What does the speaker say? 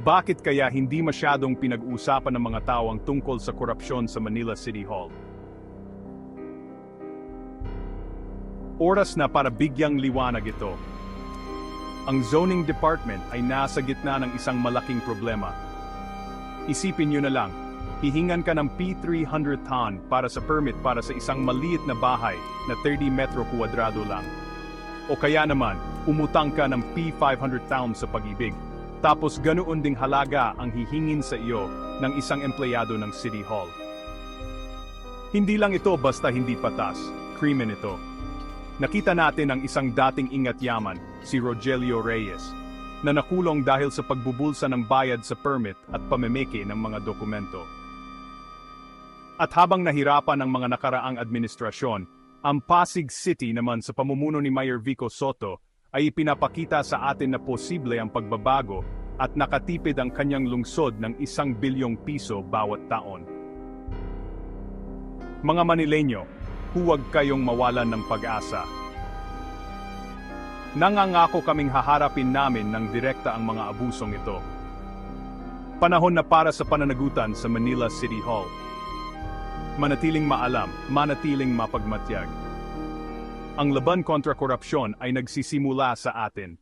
Bakit kaya hindi masyadong pinag-uusapan ng mga tao ang tungkol sa korupsyon sa Manila City Hall? Oras na para bigyang liwanag ito. Ang zoning department ay nasa gitna ng isang malaking problema. Isipin nyo na lang, hihingan ka ng P300 ton para sa permit para sa isang maliit na bahay na 30 metro kwadrado lang. O kaya naman, umutang ka ng P500 ton sa pag-ibig. Tapos ganoon ding halaga ang hihingin sa iyo ng isang empleyado ng City Hall. Hindi lang ito basta hindi patas, krimen ito. Nakita natin ang isang dating ingat yaman, si Rogelio Reyes, na nakulong dahil sa pagbubulsa ng bayad sa permit at pamemeke ng mga dokumento. At habang nahirapan ang mga nakaraang administrasyon, ang Pasig City naman sa pamumuno ni Mayor Vico Sotto ay ipinapakita sa atin na posible ang pagbabago at nakatipid ang kanyang lungsod ng 1 bilyong piso bawat taon. Mga Manileño, huwag kayong mawalan ng pag-asa. Nangangako kaming haharapin namin ng direkta ang mga abusong ito. Panahon na para sa pananagutan sa Manila City Hall. Manatiling maalam, manatiling mapagmatyag. Ang laban kontra korupsyon ay nagsisimula sa atin.